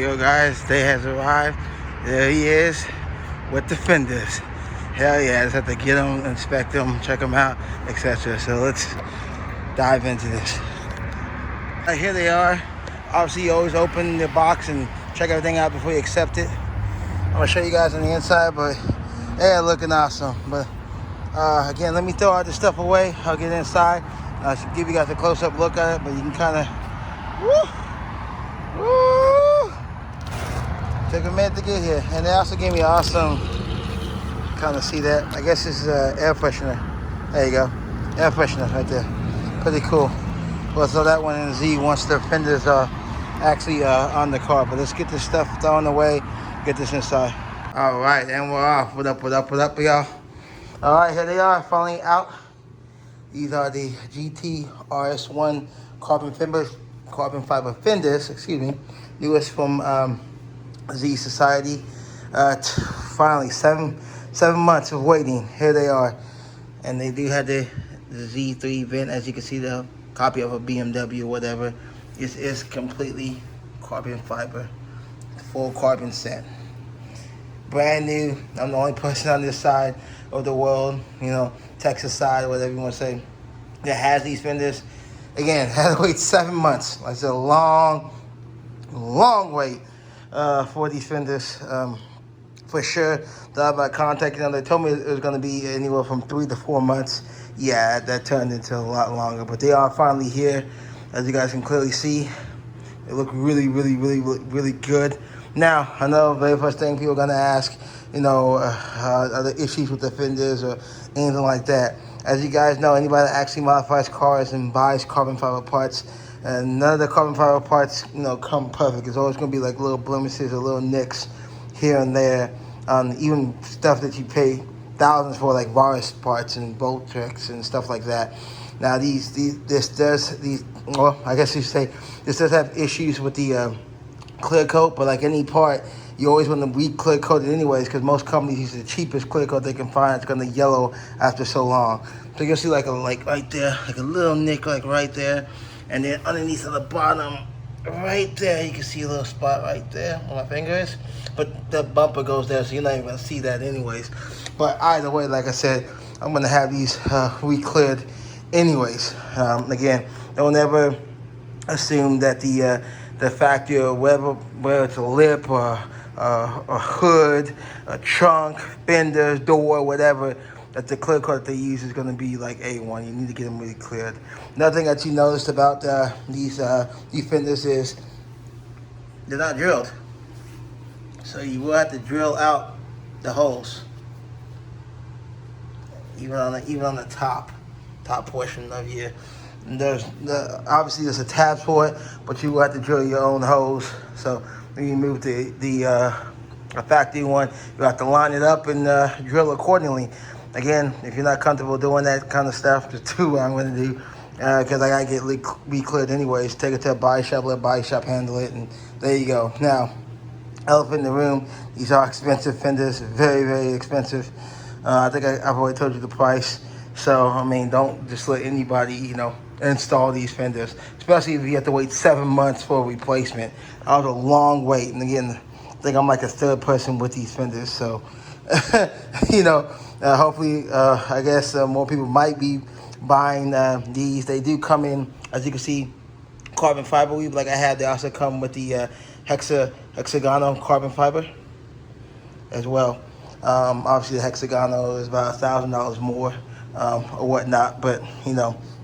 Yo guys, day has arrived. There he is with the Fenders. Hell yeah, I just have to get them, inspect them, check them out, etc. So let's dive into this. Here they are. Obviously you always open the box and check everything out before you accept it. I'm gonna show you guys on the inside, but yeah, looking awesome. But again, let me throw all this stuff away. I'll get inside. I should give you guys a close-up look at it, but you can kind of, woo. Took a minute to get here, and they also gave me awesome. Kind of see that? I guess this is air freshener. There you go, air freshener right there. Pretty cool. Well, so that one in Z once the fenders are actually on the car. But let's get this stuff thrown away. Get this inside. All right, and we're off. What up, y'all? All right, here they are, finally out. These are the GT Rs1 carbon fiber fenders. Excuse me, newest from Z Society. Finally, seven months of waiting. Here they are, and they do have the Z3 vent, as you can see, the copy of a BMW or whatever. This is completely carbon fiber, full carbon set, brand new. I'm the only person on this side of the world, Texas side, whatever you want to say, that has these fenders. Again, had to wait 7 months. Like I said, a long wait for these fenders. For sure, by contacting them, they told me it was going to be anywhere from 3 to 4 months. Yeah, that turned into a lot longer, but they are finally here. As you guys can clearly see, they look really good. Now, I know the very first thing people are going to ask, are there issues with the fenders or anything like that? As you guys know, anybody that actually modifies cars and buys carbon fiber parts, and none of the carbon fiber parts, come perfect. It's always going to be like little blemishes or little nicks here and there. Even stuff that you pay thousands for, like Rs parts and bolt tricks and stuff like that. Now, this does have issues with the clear coat, but like any part, you always want to re-clear coat it anyways, because most companies use the cheapest clear coat they can find. It's going to yellow after so long. So you'll see like right there, like a little nick like right there, and then underneath at the bottom, right there, you can see a little spot right there where my finger is. But the bumper goes there, so you're not even going to see that anyways. But either way, like I said, I'm going to have these re-cleared anyways. Again, don't ever assume that the factory or whether it's a lip or a hood, a trunk, fenders, door, whatever, that the clear coat that they use is going to be like A1. You need to get them really cleared. Another thing that you noticed about these fenders is they're not drilled. So you will have to drill out the holes, even on the top portion of your. Obviously there's a tab for it, but you will have to drill your own holes. So when you move the factory one, you have to line it up and drill accordingly. Again, if you're not comfortable doing that kind of stuff, just do what I'm going to do, because I got to get re-cleared anyways. Take it to a body shop, let body shop handle it, and there you go. Now, elephant in the room, these are expensive fenders, very expensive. I think I've already told you the price. So, don't just let anybody, install these fenders, especially if you have to wait 7 months for a replacement. That was a long wait. And again, I think I'm like a third person with these fenders. So, hopefully, I guess more people might be buying these. They do come in, as you can see, carbon fiber weave like I had. They also come with the hexagonal carbon fiber as well. Obviously, the hexagonal is about $1,000 more or whatnot, but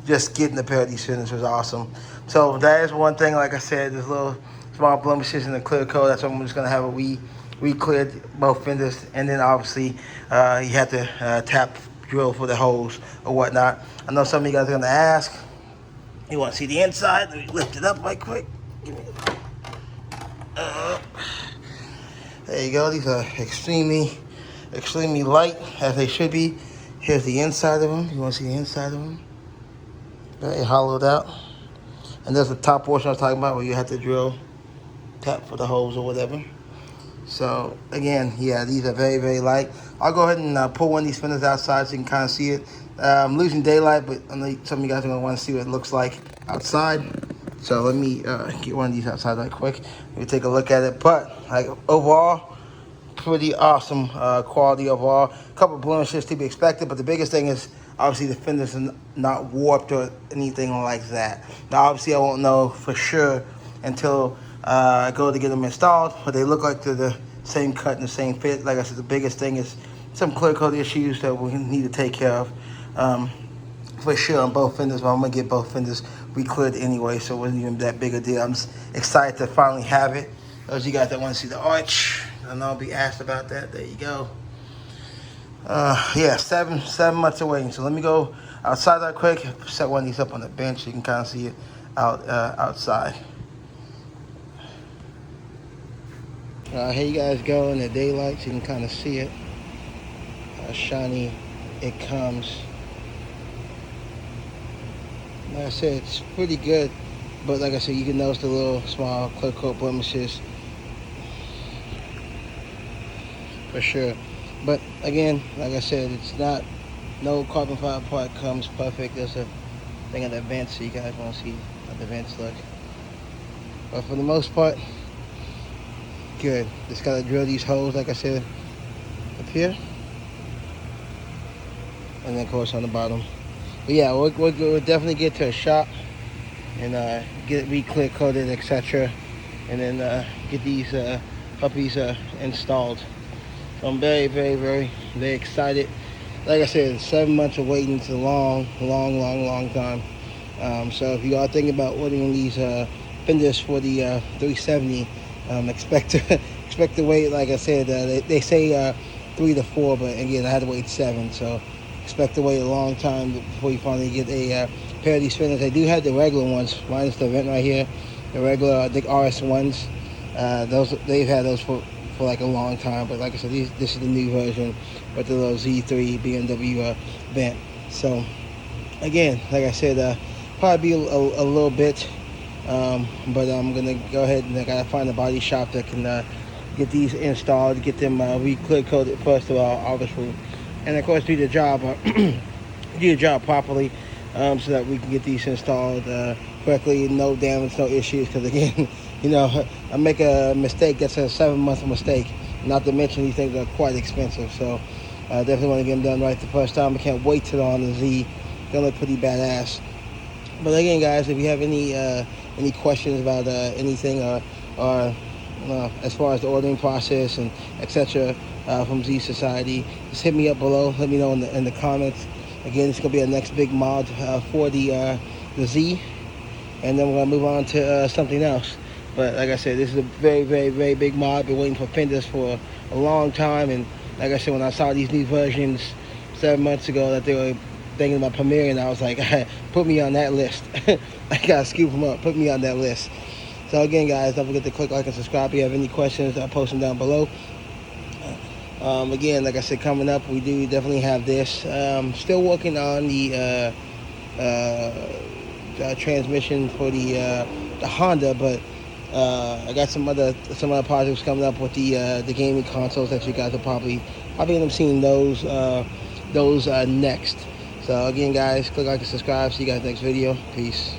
just getting a pair of these fenders was awesome. So that is one thing. Like I said, there's little small blemishes in the clear coat. That's why I'm just gonna have a re-cleared both fenders, and then obviously you have to tap drill for the holes or whatnot. I know some of you guys are gonna ask. You want to see the inside? Let me lift it up right quick. There you go. These are extremely light, as they should be. Here's the inside of them. You want to see the inside of them? Very hollowed out. And there's the top portion I was talking about where you have to tap for the holes or whatever. So again, yeah, these are very light. I'll go ahead and pull one of these fenders outside so you can kind of see it. I'm losing daylight, but I know some of you guys are going to want to see what it looks like outside. So let me get one of these outside right quick. Let me take a look at it. But like overall, pretty awesome quality overall. A couple of blemishes to be expected, but the biggest thing is obviously the fenders are not warped or anything like that. Now obviously I won't know for sure until I go to get them installed, but they look like they're the same cut and the same fit. Like I said, the biggest thing is some clear coat issues that we need to take care of. For sure on both fenders, but I'm gonna get both fenders re-cleared anyway, so it wasn't even that big a deal. I'm just excited to finally have it. Those of you guys that want to see the arch, I know I'll be asked about that. There you go. Yeah, seven months away. So let me go outside that quick. Set one of these up on the bench so you can kind of see it outside. Here you guys go in the daylight so you can kind of see it. How shiny it comes. Like I said, it's pretty good, but like I said, you can notice the little small clear coat blemishes for sure. But again, like I said, it's not, no carbon fiber part comes perfect. There's a thing at the vents, so you guys want to see how the vents look. But for the most part, good. Just gotta drill these holes, like I said, up here, and then of course on the bottom. But yeah, we'll definitely get to a shop and get it re-clear coated, etc. And then get these puppies installed. So I'm very, very, very, very excited. Like I said, 7 months of waiting is a long time. So if you are thinking about ordering these fenders for the 370, expect to wait. Like I said, they say 3 to 4, but again, I had to wait 7. So expect to wait a long time before you finally get a pair of these fenders. They do have the regular ones, minus the vent right here. The regular, I think Rs1s. They've had those for like a long time, but like I said, this is the new version with the little Z3 BMW vent. So again, like I said, probably be a little bit, but I'm gonna go ahead and I gotta find a body shop that can get these installed, get them re-clear coated first of all, obviously, and of course do the job properly, so that we can get these installed correctly, no damage, no issues. Because again, you know, I make a mistake, that's a 7-month mistake. Not to mention these things are quite expensive. So I definitely want to get them done right the first time. I can't wait till on the Z. Gonna look pretty badass. But again, guys, if you have any questions about anything or as far as the ordering process and etc. From Z Society, just hit me up below. Let me know in the comments. Again, it's gonna be our next big mod for the Z, and then we're gonna move on to something else. But like I said, this is a very, very, very big mod. Been waiting for fenders for a long time, and like I said, when I saw these new versions 7 months ago that they were thinking about premiering, I was like, put me on that list. I gotta scoop them up. Put me on that list. So again, guys, don't forget to click like and subscribe. If you have any questions, I'll post them down below. Again, like I said, coming up, we do definitely have this. Still working on the transmission for the Honda, but I got some other projects coming up with the gaming consoles that you guys will probably end up seeing those next. So again, guys, click like and subscribe. See you guys next video. Peace.